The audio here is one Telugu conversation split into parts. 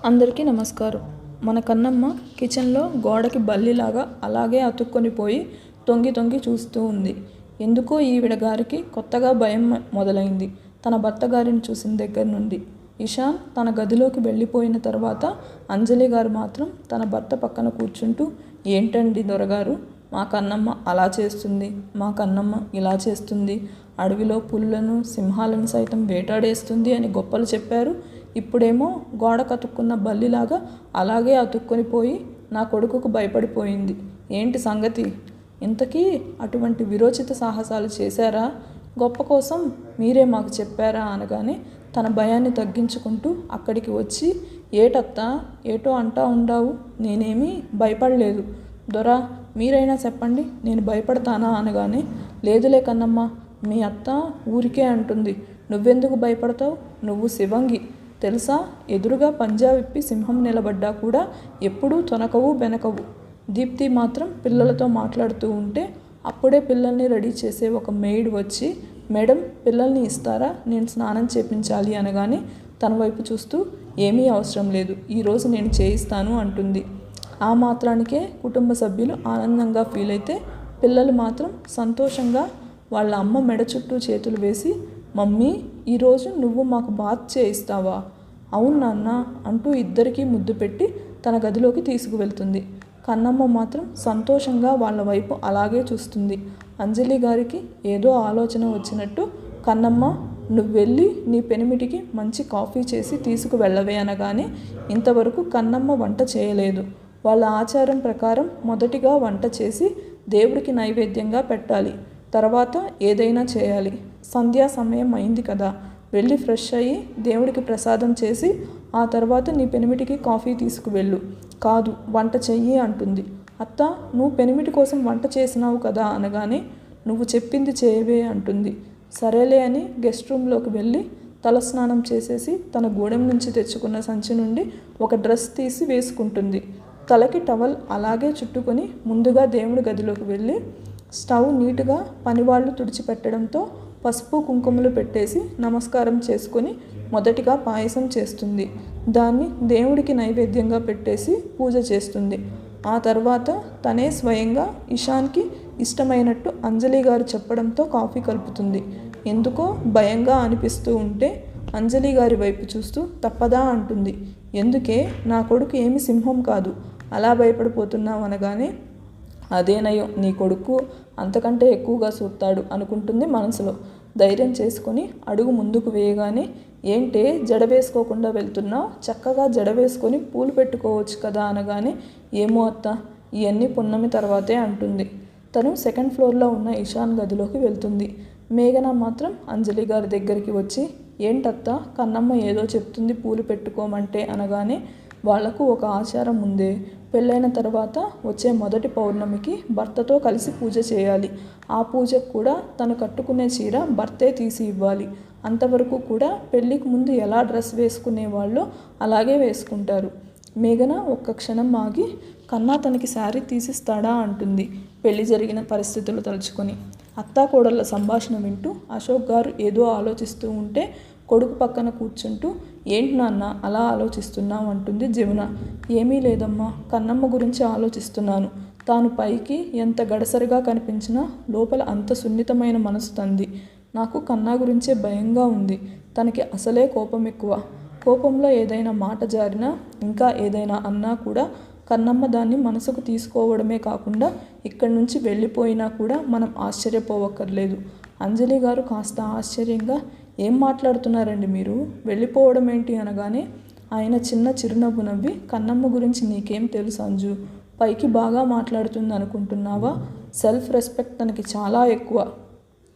అందరికీ నమస్కారం. మన కన్నమ్మ కిచెన్లో గోడకి బల్లిలాగా అలాగే అతుక్కొని పోయి తొంగి తొంగి చూస్తూ ఉంది. ఎందుకో ఈవిడ గారికి కొత్తగా భయం మొదలైంది తన భర్త గారిని చూసిన దగ్గర నుండి. ఇషాన్ తన గదిలోకి వెళ్ళిపోయిన తర్వాత అంజలి గారు మాత్రం తన భర్త పక్కన కూర్చుంటూ, ఏంటండి దొరగారు, మా కన్నమ్మ అలా చేస్తుంది, మా కన్నమ్మ ఇలా చేస్తుంది, అడవిలో పులులను సింహాలను సైతం వేటాడేస్తుంది అని గొప్పలు చెప్పారు. ఇప్పుడేమో గోడ కతుక్కున్న బల్లిలాగా అలాగే అతుక్కొని పోయి నా కొడుకుకు భయపడిపోయింది. ఏంటి సంగతి? ఇంతకీ అటువంటి విరోచిత సాహసాలు చేశారా? గొప్ప కోసం మీరే మాకు చెప్పారా అనగానే తన భయాన్ని తగ్గించుకుంటూ అక్కడికి వచ్చి, ఏటత్తా ఏటో అంటా ఉండావు, నేనేమీ భయపడలేదు దొరా, మీరైనా చెప్పండి, నేను భయపడతానా అనగానే, లేదులే కన్నమ్మ, మీ అత్త ఊరికే అంటుంది, నువ్వెందుకు భయపడతావు, నువ్వు శివంగి తెలుసా, ఎదురుగా పంజా విప్పి సింహం నిలబడ్డా కూడా ఎప్పుడూ తొనకవు బెనకవు. దీప్తి మాత్రం పిల్లలతో మాట్లాడుతూ ఉంటే అప్పుడే పిల్లల్ని రెడీ చేసే ఒక మెయిడ్ వచ్చి, మేడం పిల్లల్ని ఇస్తారా, నేను స్నానం చేపించాలి అనగానే తన వైపు చూస్తూ, ఏమీ అవసరం లేదు, ఈరోజు నేను చేయిస్తాను అంటుంది. ఆ మాత్రానికే కుటుంబ సభ్యులు ఆనందంగా ఫీల్ అయితే పిల్లలు మాత్రం సంతోషంగా వాళ్ళ అమ్మ మెడ చుట్టూ చేతులు వేసి, మమ్మీ ఈరోజు నువ్వు మాకు బాత్ చేయిస్తావా, అవును నాన్న అంటూ ఇద్దరికీ ముద్దు పెట్టి తన గదిలోకి తీసుకువెళ్తుంది. కన్నమ్మ మాత్రం సంతోషంగా వాళ్ళ వైపు అలాగే చూస్తుంది. అంజలి గారికి ఏదో ఆలోచన వచ్చినట్టు, కన్నమ్మ నువ్వెళ్ళి నీ పెనిమిటికి మంచి కాఫీ చేసి తీసుకువెళ్ళవే అనగానే, ఇంతవరకు కన్నమ్మ వంట చేయలేదు. వాళ్ళ ఆచారం ప్రకారం మొదటిగా వంట చేసి దేవుడికి నైవేద్యంగా పెట్టాలి, తర్వాత ఏదైనా చేయాలి. సంధ్యా సమయం అయింది కదా, వెళ్ళి ఫ్రెష్ అయ్యి దేవుడికి ప్రసాదం చేసి ఆ తర్వాత నీ పెనిమిటికి కాఫీ తీసుకువెళ్ళు, కాదు వంట చెయ్యి అంటుంది. అత్త నువ్వు పెనిమిటి కోసం వంట చేసినావు కదా అనగానే, నువ్వు చెప్పింది చేయవే అంటుంది. సరేలే అని గెస్ట్ రూమ్లోకి వెళ్ళి తలస్నానం చేసేసి తన గూడెం నుంచి తెచ్చుకున్న సంచి నుండి ఒక డ్రెస్ తీసి వేసుకుంటుంది. తలకి టవల్ అలాగే చుట్టుకొని ముందుగా దేవుడి గదిలోకి వెళ్ళి స్టవ్ నీట్గా పనివాళ్ళు తుడిచిపెట్టడంతో పసుపు కుంకుమలు పెట్టేసి నమస్కారం చేసుకొని మొదటిగా పాయసం చేస్తుంది. దాన్ని దేవుడికి నైవేద్యంగా పెట్టేసి పూజ చేస్తుంది. ఆ తర్వాత తనే స్వయంగా ఇషాన్కి ఇష్టమైనట్టు అంజలి గారు చెప్పడంతో కాఫీ కలుపుతుంది. ఎందుకో భయంగా అనిపిస్తూ ఉంటే అంజలి గారి వైపు చూస్తూ, తప్పదా అంటుంది. ఎందుకే, నా కొడుకు ఏమి సింహం కాదు, అలా భయపడిపోతున్నావు అనగానే, అదేనయం, నీ కొడుకు అంతకంటే ఎక్కువగా చూస్తాడు అనుకుంటుంది మనసులో. ధైర్యం చేసుకొని అడుగు ముందుకు వేయగానే, ఏంటే జడ వేసుకోకుండా వెళ్తున్నావు, చక్కగా జడ వేసుకొని పూలు పెట్టుకోవచ్చు కదా అనగానే, ఏమో అత్త ఇవన్నీ పున్నమి తర్వాతే అంటుంది. తను సెకండ్ ఫ్లోర్లో ఉన్న ఇషాన్ గదిలోకి వెళ్తుంది. మేఘన మాత్రం అంజలి గారి దగ్గరికి వచ్చి, ఏంటత్త కన్నమ్మ ఏదో చెప్తుంది పూలు పెట్టుకోమంటే అనగానే, వాళ్లకు ఒక ఆచారం ఉందే, పెళ్ళైన తర్వాత వచ్చే మొదటి పౌర్ణమికి భర్తతో కలిసి పూజ చేయాలి. ఆ పూజకు కూడా తను కట్టుకునే చీర భర్తే తీసి ఇవ్వాలి. అంతవరకు కూడా పెళ్ళికి ముందు ఎలా డ్రెస్ వేసుకునేవాళ్ళో అలాగే వేసుకుంటారు. మేఘన ఒక్క క్షణం ఆగి, కన్నా తనకి శారీ తీసిస్తాడా అంటుంది పెళ్లి జరిగిన పరిస్థితులు తలుచుకొని. అత్తాకోడళ్ళ సంభాషణ వింటూ అశోక్ గారు ఏదో ఆలోచిస్తూ ఉంటే కొడుకు పక్కన కూర్చుంటూ, ఏంటి నాన్న అలా ఆలోచిస్తున్నావు అంటుంది జమున. ఏమీ లేదమ్మా, కన్నమ్మ గురించి ఆలోచిస్తున్నాను. తాను పైకి ఎంత గడసరిగా కనిపించినా లోపల అంత సున్నితమైన మనసు తంది. నాకు కన్నా గురించే భయంగా ఉంది. తనకి అసలే కోపం ఎక్కువ. కోపంలో ఏదైనా మాట జారినా, ఇంకా ఏదైనా అన్నా కూడా కన్నమ్మ దాన్ని మనసుకు తీసుకోవడమే కాకుండా ఇక్కడి నుంచి వెళ్ళిపోయినా కూడా మనం ఆశ్చర్యపోవక్కర్లేదు. అంజలి గారు కాస్త ఆశ్చర్యంగా, ఏం మాట్లాడుతున్నారండి మీరు, వెళ్ళిపోవడం ఏంటి అనగానే ఆయన చిన్న చిరునవ్వు నవ్వి, కన్నమ్మ గురించి నీకేం తెలుసు అంజు, పైకి బాగా మాట్లాడుతుంది అనుకుంటున్నావా, సెల్ఫ్ రెస్పెక్ట్ తనకి చాలా ఎక్కువ.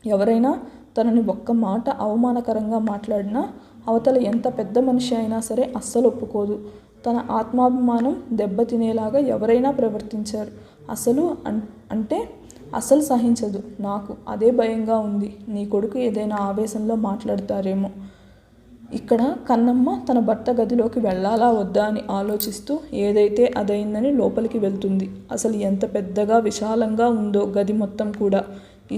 ఎవరైనా తనని ఒక్క మాట అవమానకరంగా మాట్లాడినా అవతల ఎంత పెద్ద మనిషి అయినా సరే అస్సలు ఒప్పుకోదు. తన ఆత్మాభిమానం దెబ్బతినేలాగా ఎవరైనా ప్రవర్తించారు అసలు సహించదు. నాకు అదే భయంగా ఉంది, నీ కొడుకు ఏదైనా ఆవేశంలో మాట్లాడతారేమో. ఇక్కడ కన్నమ్మ తన భర్త గదిలోకి వెళ్ళాలా వద్దా అని ఆలోచిస్తూ ఏదైతే అదైందని లోపలికి వెళ్తుంది. అసలు ఎంత పెద్దగా విశాలంగా ఉందో గది మొత్తం కూడా.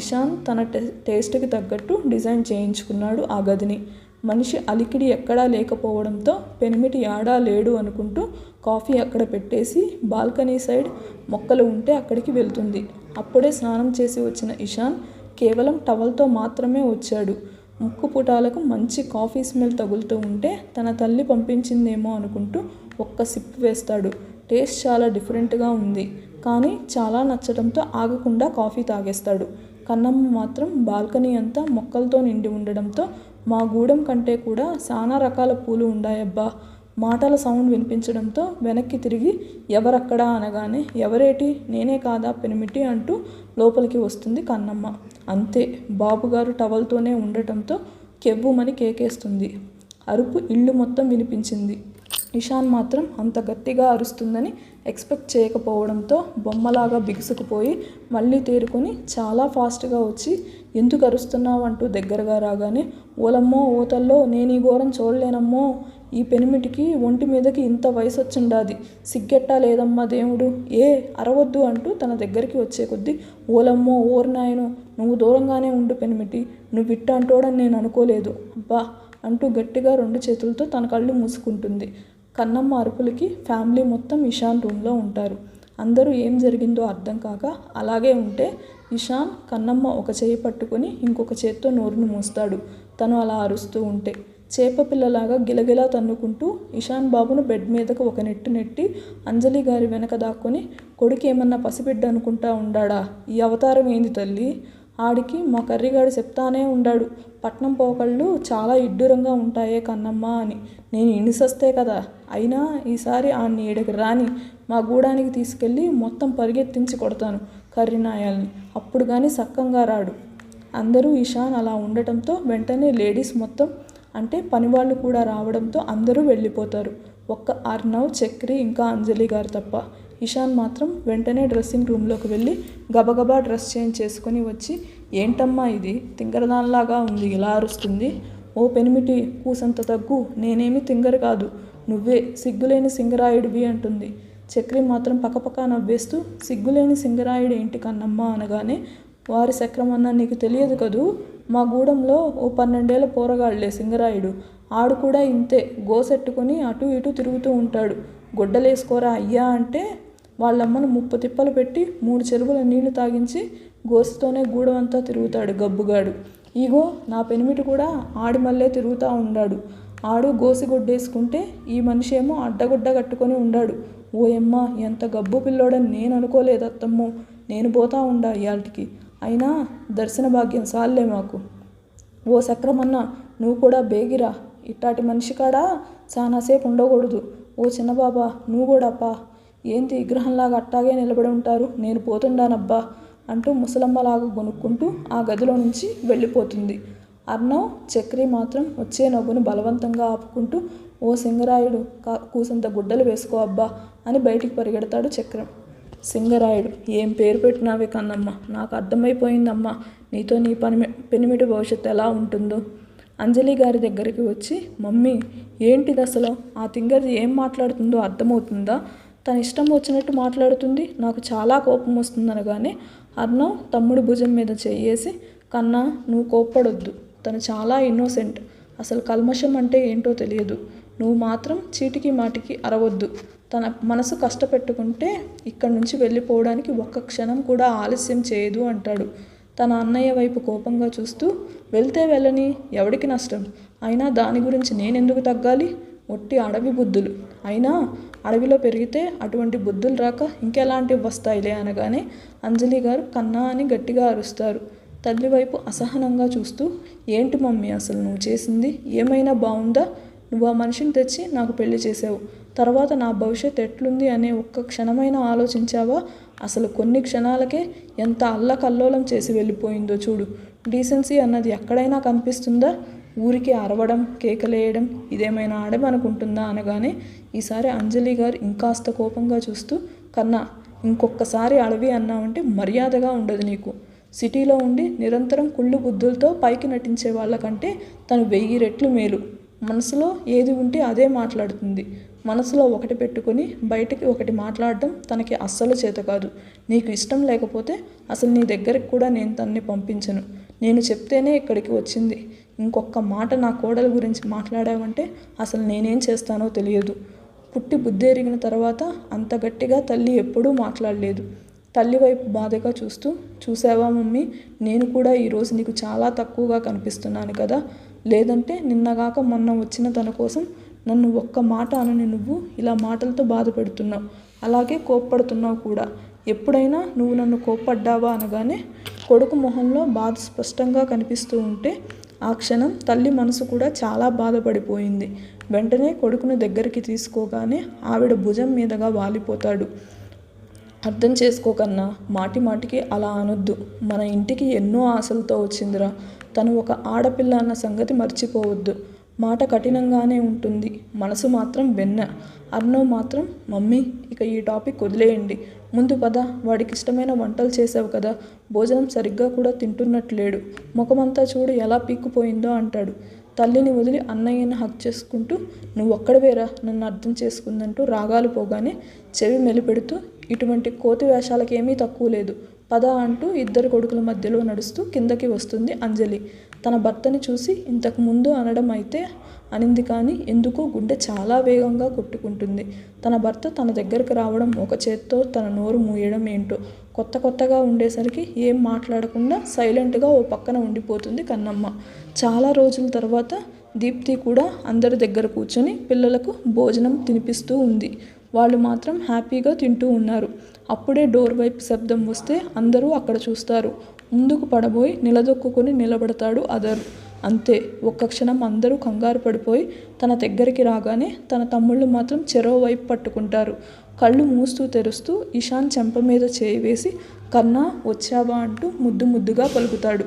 ఇషాన్ తన టేస్ట్కి తగ్గట్టు డిజైన్ చేయించుకున్నాడు ఆ గదిని. మనిషి అలికిడి ఎక్కడా లేకపోవడంతో పెనిమిటి యాడా లేడు అనుకుంటూ కాఫీ అక్కడ పెట్టేసి బాల్కనీ సైడ్ మొక్కలు ఉంటే అక్కడికి వెళ్తుంది. అప్పుడే స్నానం చేసి వచ్చిన ఇషాన్ కేవలం టవల్తో మాత్రమే వచ్చాడు. ముక్కు పుటాలకు మంచి కాఫీ స్మెల్ తగులుతూ ఉంటే తన తల్లి పంపించిందేమో అనుకుంటూ ఒక్క సిప్ వేస్తాడు. టేస్ట్ చాలా డిఫరెంట్గా ఉంది, కానీ చాలా నచ్చడంతో ఆగకుండా కాఫీ తాగేస్తాడు. కన్నమ్మ మాత్రం బాల్కనీ అంతా మొక్కలతో నిండి ఉండడంతో మా గూడెం కంటే కూడా చాలా రకాల పూలు ఉండాయబ్బా. మాటల సౌండ్ వినిపించడంతో వెనక్కి తిరిగి ఎవరక్కడా అనగానే ఎవరేటి నేనే కాదా పెనిమిటి అంటూ లోపలికి వస్తుంది కన్నమ్మ. అంతే, బాబుగారు టవల్తోనే ఉండటంతో కెవ్వుమని కేకేస్తుంది. అరుపు ఇల్లు మొత్తం వినిపించింది. ఇషాన్ మాత్రం అంత గట్టిగా అరుస్తుందని ఎక్స్పెక్ట్ చేయకపోవడంతో బొమ్మలాగా బిగుసుకుపోయి మళ్ళీ తేరుకొని చాలా ఫాస్ట్గా వచ్చి ఎందుకు అరుస్తున్నావు అంటూ దగ్గరగా రాగానే ఓలమ్మో ఓతల్లో నేను ఈ ఘోరం చూడలేనమ్మో, ఈ పెనిమిటికి ఒంటి మీదకి ఇంత వయసు వచ్చిండాది, సిగ్గెట్టా లేదమ్మా దేవుడు, అరవద్దు అంటూ తన దగ్గరికి వచ్చే కొద్దీ ఓలమ్మో ఓర్నాయను నువ్వు దూరంగానే ఉండు పెనిమిటి, నువ్వు ఇట్ట అంటోడని నేను అనుకోలేదు అబ్బా అంటూ గట్టిగా 2 చేతులతో తన కళ్ళు మూసుకుంటుంది. కన్నమ్మ అరుపులకి ఫ్యామిలీ మొత్తం ఇషాన్ రూమ్లో ఉంటారు. అందరూ ఏం జరిగిందో అర్థం కాక అలాగే ఉంటే ఇషాన్ కన్నమ్మ ఒక చేయి పట్టుకుని ఇంకొక చేత్తో నోరును మూస్తాడు. తను అలా అరుస్తూ ఉంటే చేపపిల్లలాగా గిలగిలా తన్నుకుంటూ ఇషాన్ బాబును బెడ్ మీదకు ఒక నెట్టు నెట్టి అంజలి గారి వెనక దాక్కొని కొడుకు ఏమన్నా పసిబిడ్డ అనుకుంటా ఉండాడా, ఈ అవతారం ఏంది తల్లి, ఆడికి మా కర్రిగాడు చెప్తానే ఉండాడు పట్నం పోకళ్ళు చాలా ఇడ్డూరంగా ఉంటాయే కన్నమ్మ అని. నేను ఇనిసొస్తే కదా, అయినా ఈసారి ఆడిని ఈడకి రాని మా గూడానికి తీసుకెళ్ళి మొత్తం పరిగెత్తించి కొడతాను కర్రినాయాల్ని, అప్పుడు కానీ సక్కంగా రాడు. అందరూ ఇషాన్ అలా ఉండటంతో వెంటనే లేడీస్ మొత్తం అంటే పనివాళ్ళు కూడా రావడంతో అందరూ వెళ్ళిపోతారు. ఒక్క అర్నవ్, చక్రి ఇంకా అంజలి గారు తప్ప. ఇషాన్ మాత్రం వెంటనే డ్రెస్సింగ్ రూమ్లోకి వెళ్ళి గబగబా డ్రెస్ చేంజ్ చేసుకొని వచ్చి ఏంటమ్మా ఇది తింగరదానిలాగా ఉంది, ఇలా అరుస్తుంది, ఓ పెనిమిటి కూసంత తగ్గు, నేనేమి తింగర కాదు, నువ్వే సిగ్గులేని సింగరాయుడివి అంటుంది. చక్రి మాత్రం పక్కపక్క నవ్వేస్తూ సిగ్గులేని సింగరాయుడు ఏంటి కన్నమ్మ అనగానే వారి సక్రమన్నా నీకు తెలియదు కదూ, మా గూడెంలో ఓ 12 ఏళ్ల పోరగాళ్లే సింగరాయుడు, ఆడు కూడా ఇంతే గోసెట్టుకొని అటు ఇటు తిరుగుతూ ఉంటాడు, గొడ్డలేసుకోరా అయ్యా అంటే వాళ్ళమ్మను 30 తిప్పలు పెట్టి 3 చెరువుల నీళ్లు తాగించి గోసుతోనే గూడెంతా తిరుగుతాడు గబ్బుగాడు. ఇగో నా పెనిమిటి కూడా ఆడి మళ్ళే తిరుగుతూ ఉన్నాడు, ఆడు గోసిగొడ్డేసుకుంటే ఈ మనిషి ఏమో అడ్డగొడ్డ కట్టుకొని ఉండాడు, ఓయమ్మ ఎంత గబ్బు పిల్లోడని నేను అనుకోలేదు అత్తమ్మో, నేను పోతా ఉండా ఇయాల్టికి, అయినా దర్శన భాగ్యం సాల్లే మాకు. ఓ సక్రమన్న నువ్వు కూడా బేగిరా, ఇట్టాటి మనిషి కాడా చాలాసేపు ఉండకూడదు, ఓ చిన్నబాబా నువ్వు కూడా అప్పా, ఏంటి విగ్రహంలాగా అట్టాగే నిలబడి ఉంటారు, నేను పోతుండానబ్బా అంటూ ముసలమ్మలాగా గొనుక్కుంటూ ఆ గదిలో నుంచి వెళ్ళిపోతుంది. అర్నవ్, చక్రి మాత్రం వచ్చే నవ్వును బలవంతంగా ఆపుకుంటూ ఓ సింగరాయుడు కూసంత గుడ్డలు వేసుకో అబ్బా అని బయటికి పరిగెడతాడు చక్రం. సింగరాయుడు ఏం పేరు పెట్టినావే కన్నమ్మ, నాకు అర్థమైపోయిందమ్మా నీతో నీ పెనిమిటి భవిష్యత్తు ఎలా ఉంటుందో. అంజలి గారి దగ్గరికి వచ్చి మమ్మీ ఏంటిది అసలు, ఆ తింగర్ది ఏం మాట్లాడుతుందో అర్థమవుతుందా, తన ఇష్టం వచ్చినట్టు మాట్లాడుతుంది, నాకు చాలా కోపం వస్తుందనగానే అర్నవ్ తమ్ముడి భుజం మీద చెయ్యేసి కన్నా నువ్వు కోప్పడొద్దు, తను చాలా ఇన్నోసెంట్, అసలు కల్మషం అంటే ఏంటో తెలియదు, నువ్వు మాత్రం చీటికి మాటికి అరవద్దు, తన మనసు కష్టపెట్టుకుంటే ఇక్కడి నుంచి వెళ్ళిపోవడానికి ఒక్క క్షణం కూడా ఆలస్యం చేయదు అంటాడు. తన అన్నయ్య వైపు కోపంగా చూస్తూ వెళ్తే వెళ్ళని ఎవడికి నష్టం, అయినా దాని గురించి నేనెందుకు తగ్గాలి, ఒట్టి అడవి బుద్ధులు, అయినా అడవిలో పెరిగితే అటువంటి బుద్ధులు రాక ఇంకెలాంటివి వస్తాయిలే అనగానే అంజలి గారు కన్నా అని గట్టిగా అరుస్తారు. తల్లి వైపు అసహనంగా చూస్తూ ఏంటి మమ్మీ అసలు నువ్వు చేసింది, ఏమైనా బాగుందా, నువ్వు ఆ మనిషిని తెచ్చి నాకు పెళ్లి చేసావు, తర్వాత నా భవిష్యత్ ఎట్లుంది అనే ఒక్క క్షణమైనా ఆలోచించావా, అసలు కొన్ని క్షణాలకే ఎంత అల్లకల్లోలం చేసి వెళ్ళిపోయిందో చూడు, డీసెన్సీ అన్నది ఎక్కడైనా కనిపిస్తుందా, ఊరికి అరవడం కేకలేయడం ఇదేమైనా ఆడమనుకుంటుందా అనగానే ఈసారి అంజలి గారు ఇంకాస్త కోపంగా చూస్తూ కన్నా ఇంకొకసారి అడవి అన్నావంటే మర్యాదగా ఉండదు నీకు, సిటీలో ఉండి నిరంతరం కుళ్ళు బుద్ధులతో పైకి నటించే వాళ్ళకంటే తను 1000 రెట్లు మేలు, మనసులో ఏది ఉంటే అదే మాట్లాడుతుంది, మనసులో ఒకటి పెట్టుకొని బయటికి ఒకటి మాట్లాడడం తనకి అస్సలు చేత కాదు, నీకు ఇష్టం లేకపోతే అసలు నీ దగ్గరికి కూడా నేను తన్ని పంపించను, నేను చెప్తేనే ఇక్కడికి వచ్చింది, ఇంకొక మాట నా కోడల గురించి మాట్లాడావంటే అసలు నేనేం చేస్తానో తెలియదు. పుట్టి బుద్ధెరిగిన తర్వాత అంత గట్టిగా తల్లి ఎప్పుడూ మాట్లాడలేదు. తల్లి వైపు బాధగా చూస్తూ, చూసావా మమ్మీ, నేను కూడా ఈరోజు నీకు చాలా తక్కువగా కనిపిస్తున్నాను కదా. లేదంటే నిన్నగాక మొన్న వచ్చిన తన కోసం నన్ను ఒక్క మాట అనని నువ్వు ఇలా మాటలతో బాధ పెడుతున్నావు. అలాగే కోప్పడుతున్నావు కూడా. ఎప్పుడైనా నువ్వు నన్ను కోప్పడ్డావా అనగానే కొడుకు మొహంలో బాధ స్పష్టంగా కనిపిస్తూ ఉంటే ఆ క్షణం తల్లి మనసు కూడా చాలా బాధపడిపోయింది. వెంటనే కొడుకును దగ్గరికి తీసుకోగానే ఆవిడ భుజం మీదగా వాలిపోతాడు. అర్థం చేసుకోకన్నా, మాటి మాటికి అలా అనొద్దు. మన ఇంటికి ఎన్నో ఆశలతో వచ్చిందిరా. తను ఒక ఆడపిల్ల అన్న సంగతి మర్చిపోవద్దు. మాట కఠినంగానే ఉంటుంది, మనసు మాత్రం వెన్న. అర్ణవ్ మాత్రం, మమ్మీ ఇక ఈ టాపిక్ వదిలేయండి. ముందు పద, వాడికి ఇష్టమైన వంటలు చేసావు కదా, భోజనం సరిగ్గా కూడా తింటున్నట్లేడు. ముఖమంతా చూడు ఎలా పీక్కుపోయిందో అంటాడు. తల్లిని వదిలి అన్నయ్యని హక్ చేసుకుంటూ, నువ్వొక్కడవేరా నన్ను అర్థం చేసుకుందంటూ రాగాలు పోగానే చెవి మెలిపెడుతూ, ఇటువంటి కోతి వేషాలకేమీ తక్కువ లేదు, పద అంటూ ఇద్దరు కొడుకుల మధ్యలో నడుస్తూ కిందకి వస్తుంది అంజలి. తన భర్తని చూసి ఇంతకు ముందు అనడం అయితే అనింది, కానీ ఎందుకో గుండె చాలా వేగంగా కొట్టుకుంటుంది. తన భర్త తన దగ్గరకు రావడం, ఒక చేత్తో తన నోరు మూయడం ఏంటో కొత్తగా ఉండేసరికి ఏం మాట్లాడకుండా సైలెంట్గా ఓ పక్కన ఉండిపోతుంది కన్నమ్మ. చాలా రోజుల తర్వాత దీప్తి కూడా అందరి దగ్గర కూర్చొని పిల్లలకు భోజనం తినిపిస్తూ ఉంది. వాళ్ళు మాత్రం హ్యాపీగా తింటూ ఉన్నారు. అప్పుడే డోర్ వైపు శబ్దం వస్తే అందరూ అక్కడ చూస్తారు. ముందుకు పడబోయి నిలదొక్కుని నిలబడతాడు అదర్. అంతే, ఒక్క క్షణం అందరూ కంగారు పడిపోయి తన దగ్గరికి రాగానే తన తమ్ముళ్ళు మాత్రం చెరో వైపు పట్టుకుంటారు. కళ్ళు మూస్తూ తెరుస్తూ ఇషాన్ చెంప మీద చేయి వేసి, కన్నా వచ్చావా అంటూ ముద్దుగా పలుకుతాడు.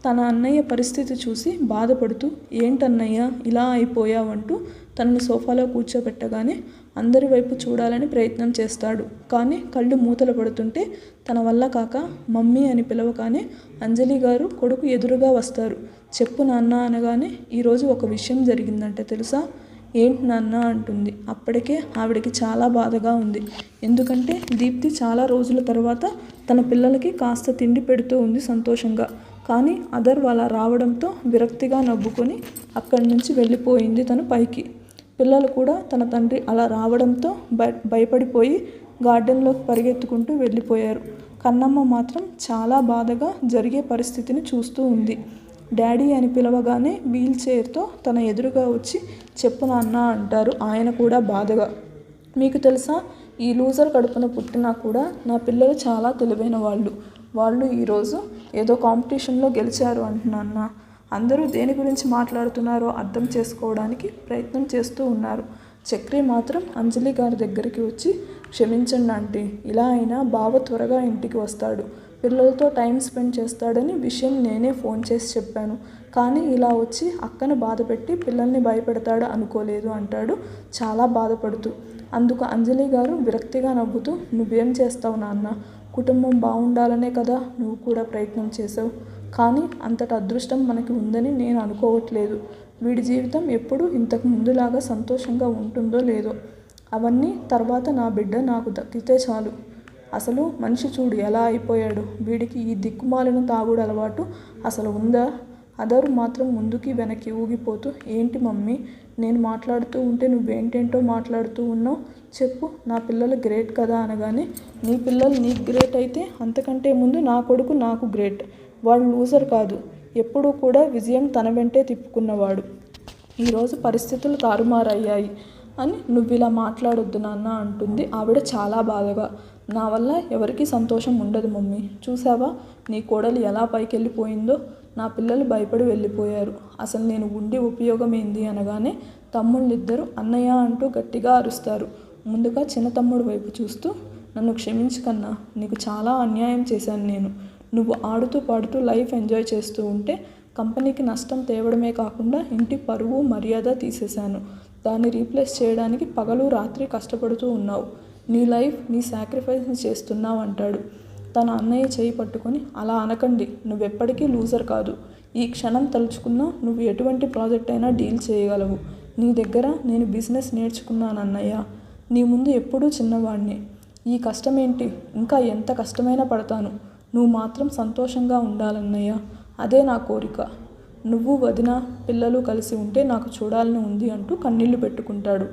తన అన్నయ్య పరిస్థితి చూసి బాధపడుతూ, ఏంటన్నయ్య ఇలా అయిపోయావంటూ తనని సోఫాలో కూర్చోబెట్టగానే అందరి వైపు చూడాలని ప్రయత్నం చేస్తాడు. కానీ కళ్ళు మూతలు పడుతుంటే తన వల్ల కాక మమ్మీ అని పిలవగానే అంజలి గారు కొడుకు ఎదురుగా వస్తారు. చెప్పు నాన్న అనగానే, ఈరోజు ఒక విషయం జరిగిందంటే తెలుసా? ఏంటి నాన్న అంటుంది. అప్పటికే ఆవిడకి చాలా బాధగా ఉంది. ఎందుకంటే దీప్తి చాలా రోజుల తర్వాత తన పిల్లలకి కాస్త తిండి పెడుతూ ఉంది సంతోషంగా. కానీ అదర్ అలా రావడంతో విరక్తిగా నవ్వుకొని అక్కడి నుంచి వెళ్ళిపోయింది తను పైకి. పిల్లలు కూడా తన తండ్రి అలా రావడంతో భయపడిపోయి గార్డెన్లోకి పరిగెత్తుకుంటూ వెళ్ళిపోయారు. కన్నమ్మ మాత్రం చాలా బాధగా జరిగే పరిస్థితిని చూస్తూ ఉంది. డాడీ అని పిలవగానే వీల్ చైర్తో తన ఎదురుగా వచ్చి, చెప్పు నాన్న అంటారు ఆయన కూడా బాధగా. మీకు తెలుసా, ఈ లూజర్ కడుపున పుట్టినా కూడా నా పిల్లలు చాలా తెలివైన వాళ్ళు ఈరోజు ఏదో కాంపిటీషన్లో గెలిచారు అంటున్నాన్న. అందరూ దేని గురించి మాట్లాడుతున్నారో అర్థం చేసుకోవడానికి ప్రయత్నం చేస్తూ ఉన్నారు. చక్రి మాత్రం అంజలి గారి దగ్గరికి వచ్చి, క్షమించండి ఆంటీ, ఇలా అయినా బావ త్వరగా ఇంటికి వస్తాడు, పిల్లలతో టైం స్పెండ్ చేస్తాడని విషయం నేనే ఫోన్ చేసి చెప్పాను. కానీ ఇలా వచ్చి అక్కను బాధపెట్టి పిల్లల్ని భయపెడతాడు అనుకోలేదు అంటాడు చాలా బాధపడుతూ. అందుకు అంజలి గారు విరక్తిగా నవ్వుతూ, నువ్వేం చేస్తావు నాన్న, కుటుంబం బాగుండాలనే కదా నువ్వు కూడా ప్రయత్నం చేసావు. కానీ అంతటి అదృష్టం మనకి ఉందని నేను అనుకోవట్లేదు. వీడి జీవితం ఎప్పుడు ఇంతకు ముందులాగా సంతోషంగా ఉంటుందో లేదో. అవన్నీ తర్వాత నా బిడ్డ నాకు దక్కితే చాలు. అసలు మనిషి చూడు ఎలా అయిపోయాడు. వీడికి ఈ దిక్కుమాలిన తాగుడు అలవాటు అసలు ఉందా? అదరు మాత్రం ముందుకి వెనక్కి ఊగిపోతూ, ఏంటి మమ్మీ, నేను మాట్లాడుతూ ఉంటే నువ్వేంటేంటో మాట్లాడుతూ ఉన్నావు, చెప్పు, నా పిల్లలు గ్రేట్ కదా అనగానే, నీ పిల్లలు నీకు గ్రేట్ అయితే అంతకంటే ముందు నా కొడుకు నాకు గ్రేట్. వాడు లూజర్ కాదు, ఎప్పుడూ కూడా విజయం తన వెంటే తిప్పుకున్నవాడు. ఈరోజు పరిస్థితులు తారుమారయ్యాయి అని నువ్విలా మాట్లాడొద్దు నాన్న అంటుంది ఆవిడ చాలా బాధగా. నా వల్ల ఎవరికీ సంతోషం ఉండదు మమ్మీ. చూసావా నీ కోడలు ఎలా పైకెళ్ళిపోయిందో. నా పిల్లలు భయపడి వెళ్ళిపోయారు. అసలు నేను ఉండి ఉపయోగం ఏంది అనగానే తమ్ముళ్ళిద్దరూ అన్నయ్య అంటూ గట్టిగా అరుస్తారు. ముందుగా చిన్న తమ్ముడు వైపు చూస్తూ, నన్ను క్షమించుకన్నా, నీకు చాలా అన్యాయం చేశాను నేను. నువ్వు ఆడుతూ పాడుతూ లైఫ్ ఎంజాయ్ చేస్తూ ఉంటే కంపెనీకి నష్టం తేవడమే కాకుండా ఇంటి పరువు మర్యాద తీసేశాను. దాన్ని రీప్లేస్ చేయడానికి పగలు రాత్రి కష్టపడుతూ ఉన్నావు. నీ లైఫ్ నీ సాక్రిఫైస్ చేస్తున్నావు అంటాడు. తన అన్నయ్య చేయి పట్టుకొని, అలా అనకండి, నువ్వెప్పటికీ లూజర్ కాదు. ఈ క్షణం తలుచుకున్నా నువ్వు ఎటువంటి ప్రాజెక్ట్ అయినా డీల్ చేయగలవు. నీ దగ్గర నేను బిజినెస్ నేర్చుకున్నాను అన్నయ్య. నీ ముందు ఎప్పుడూ చిన్నవాడిని. ఈ కష్టమేంటి, ఇంకా ఎంత కష్టమైనా పడతాను. నువ్వు మాత్రం సంతోషంగా ఉండాలన్నయ్య, అదే నా కోరిక. నువ్వు వదిన పిల్లలు కలిసి ఉంటే నాకు చూడాలని ఉంది అంటూ కన్నీళ్లు పెట్టుకుంటాడు.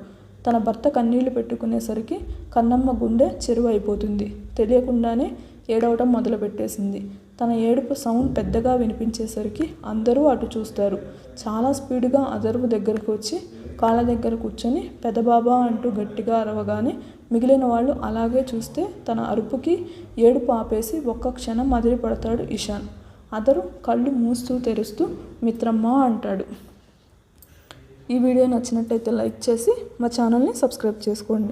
తన భర్త కన్నీళ్లు పెట్టుకునేసరికి కన్నమ్మ గుండె చెరువైపోతుంది. తెలియకుండానే ఏడవటం మొదలుపెట్టేసింది. తన ఏడుపు సౌండ్ పెద్దగా వినిపించేసరికి అందరూ అటు చూస్తారు. చాలా స్పీడుగా అథర్వ్ దగ్గరకు వచ్చి కాళ్ళ దగ్గర కూర్చొని పెదబాబా అంటూ గట్టిగా అరవగానే మిగిలిన వాళ్ళు అలాగే చూస్తే తన అరుపుకి ఏడుపు ఆపేసి ఒక్క క్షణం అదిరిపడతాడు ఇషాన్. అథర్వ్ కళ్ళు మూస్తూ తెరుస్తూ మిత్రమ్మా అంటాడు. ఈ వీడియో నచ్చినట్టయితే లైక్ చేసి మా ఛానల్ని సబ్స్క్రైబ్ చేసుకోండి.